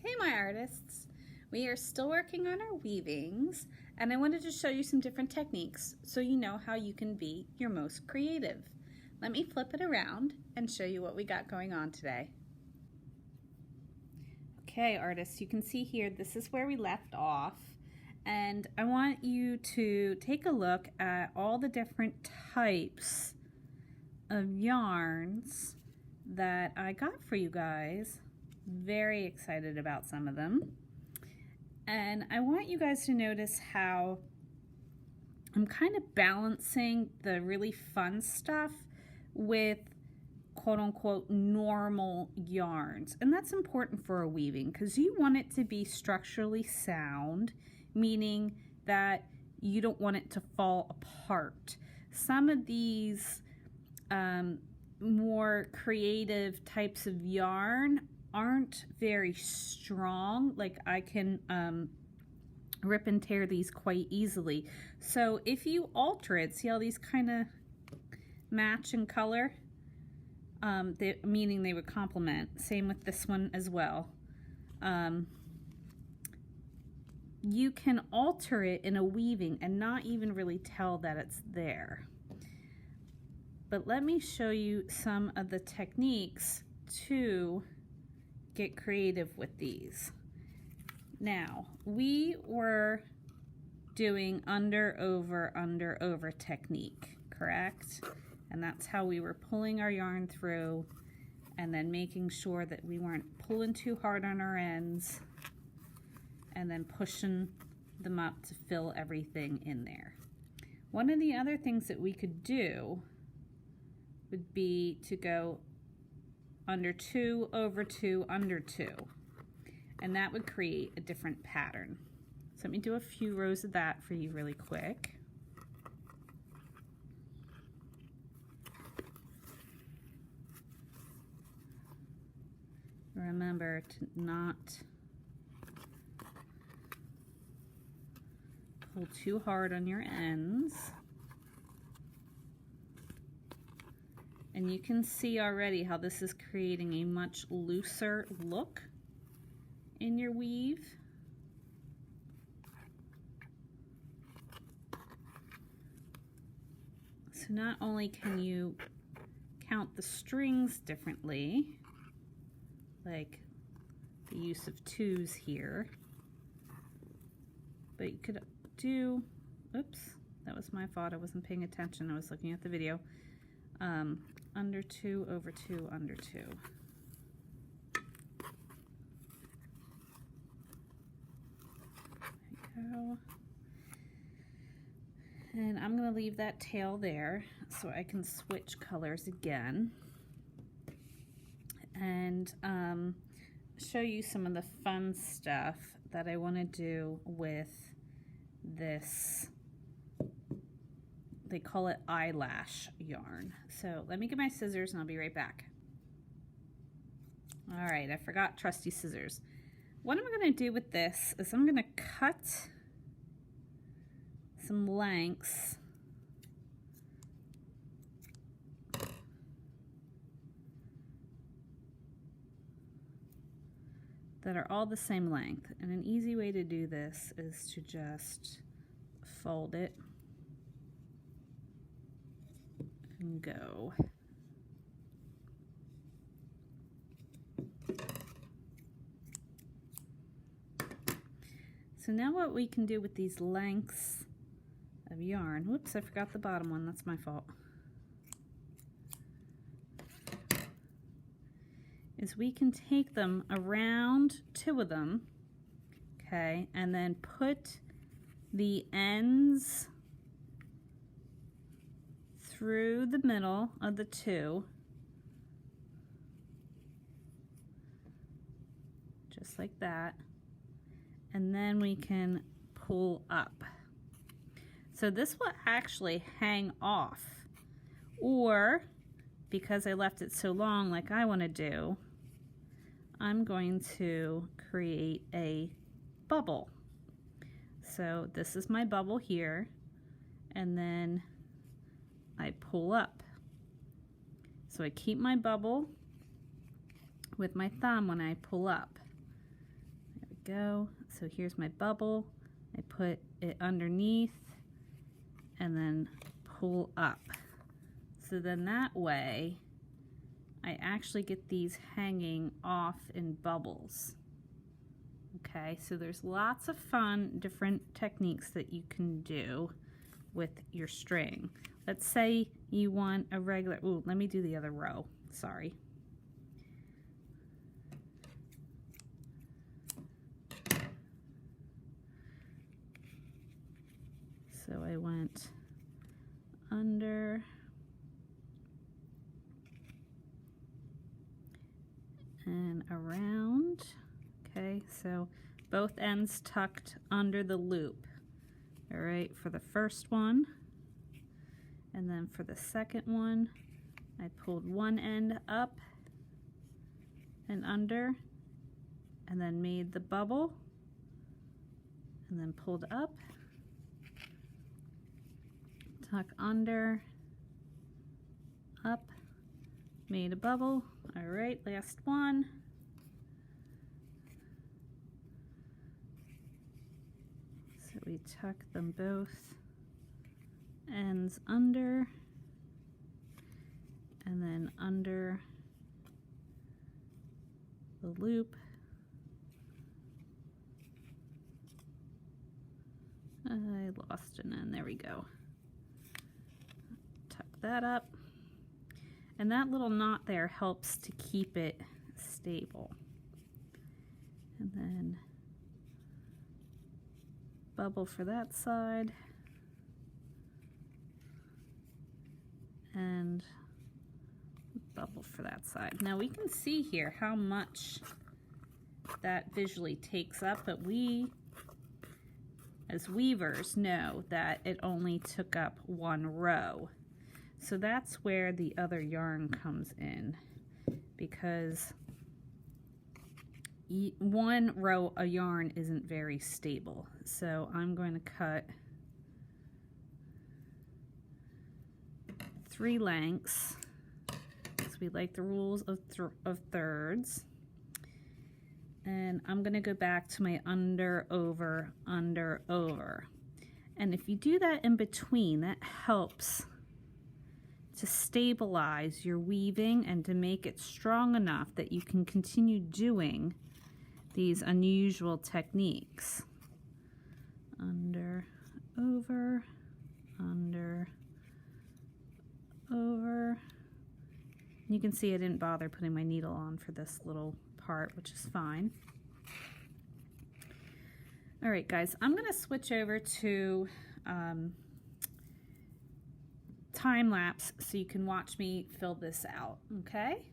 Hey my artists! We are still working on our weavings, and I wanted to show you some different techniques so you know how you can be your most creative. Let me flip it around and show you what we got going on today. Okay artists, you can see here this is where we left off, and I want you to take a look at all the different types of yarns that I got for you guys. Very excited about some of them, and I want you guys to notice how I'm kind of balancing the really fun stuff with quote-unquote normal yarns, and that's important for a weaving because you want it to be structurally sound, meaning that you don't want it to fall apart. Some of these more creative types of yarn aren't very strong. Like I can rip and tear these quite easily. So if you alter it, see how these kind of match in color? Meaning they would complement. Same with this one as well. You can alter it in a weaving and not even really tell that it's there. But let me show you some of the techniques to get creative with these. Now, we were doing under, over technique, correct? And that's how we were pulling our yarn through and then making sure that we weren't pulling too hard on our ends and then pushing them up to fill everything in there. One of the other things that we could do would be to go under 2, over 2, under 2, and that would create a different pattern. So let me do a few rows of that for you really quick. Remember to not pull too hard on your ends. And you can see already how this is creating a much looser look in your weave. So not only can you count the strings differently, like the use of 2s here, but you could do, oops, that was my fault, I wasn't paying attention, I was looking at the video. Under 2, over 2, under 2. There we go. And I'm going to leave that tail there so I can switch colors again and show you some of the fun stuff that I want to do with this. They call it eyelash yarn. So let me get my scissors and I'll be right back. All right, I forgot trusty scissors. What I'm going to do with this is I'm going to cut some lengths that are all the same length. And an easy way to do this is to just fold it and go. So now what we can do with these lengths of yarn, whoops, I forgot the bottom one, that's my fault, is we can take them around 2 of them, okay, and then put the ends through the middle of the 2, just like that, and then we can pull up. So this will actually hang off, or because I left it so long like I want to do, I'm going to create a bubble. So this is my bubble here, and then I pull up. So I keep my bubble with my thumb when I pull up. go. So here's my bubble. I put it underneath and then pull up. So then that way I actually get these hanging off in bubbles. Okay, so there's lots of fun different techniques that you can do with your string. Let's say you want a regular, ooh, let me do the other row, sorry. So I went under and around. Okay, so both ends tucked under the loop. All right, for the first one, and then for the second one, I pulled one end up and under, and then made the bubble, and then pulled up, tuck under, up, made a bubble. All right, last one. So we tuck them both ends under, and then under the loop. I lost an end, there we go. Tuck that up. And that little knot there helps to keep it stable. And then bubble for that side. And bubble for that side. Now we can see here how much that visually takes up, but we as weavers know that it only took up one row. So that's where the other yarn comes in, because one row of yarn isn't very stable. So I'm going to cut 3 lengths, because we like the rules of thirds. And I'm going to go back to my under, over, under, over. And if you do that in between, that helps to stabilize your weaving and to make it strong enough that you can continue doing these unusual techniques. Under, over, under, over. You can see I didn't bother putting my needle on for this little part, which is fine. All right, guys, I'm going to switch over to time lapse so you can watch me fill this out, okay?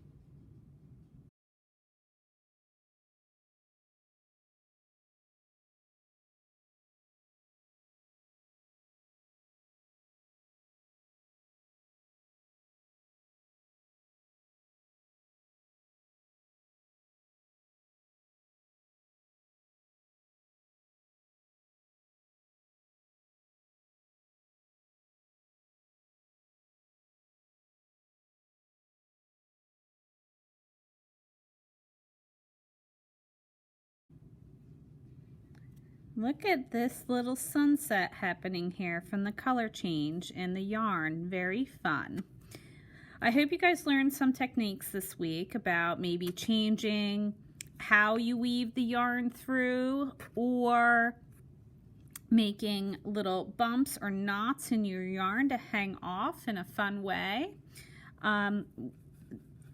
Look at this little sunset happening here from the color change in the yarn. Very fun. I hope you guys learned some techniques this week about maybe changing how you weave the yarn through, or making little bumps or knots in your yarn to hang off in a fun way.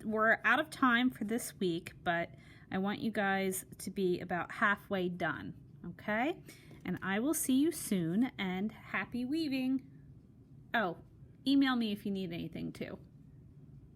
We're out of time for this week, but I want you guys to be about halfway done. Okay, and I will see you soon, and happy weaving. Oh, email me if you need anything too.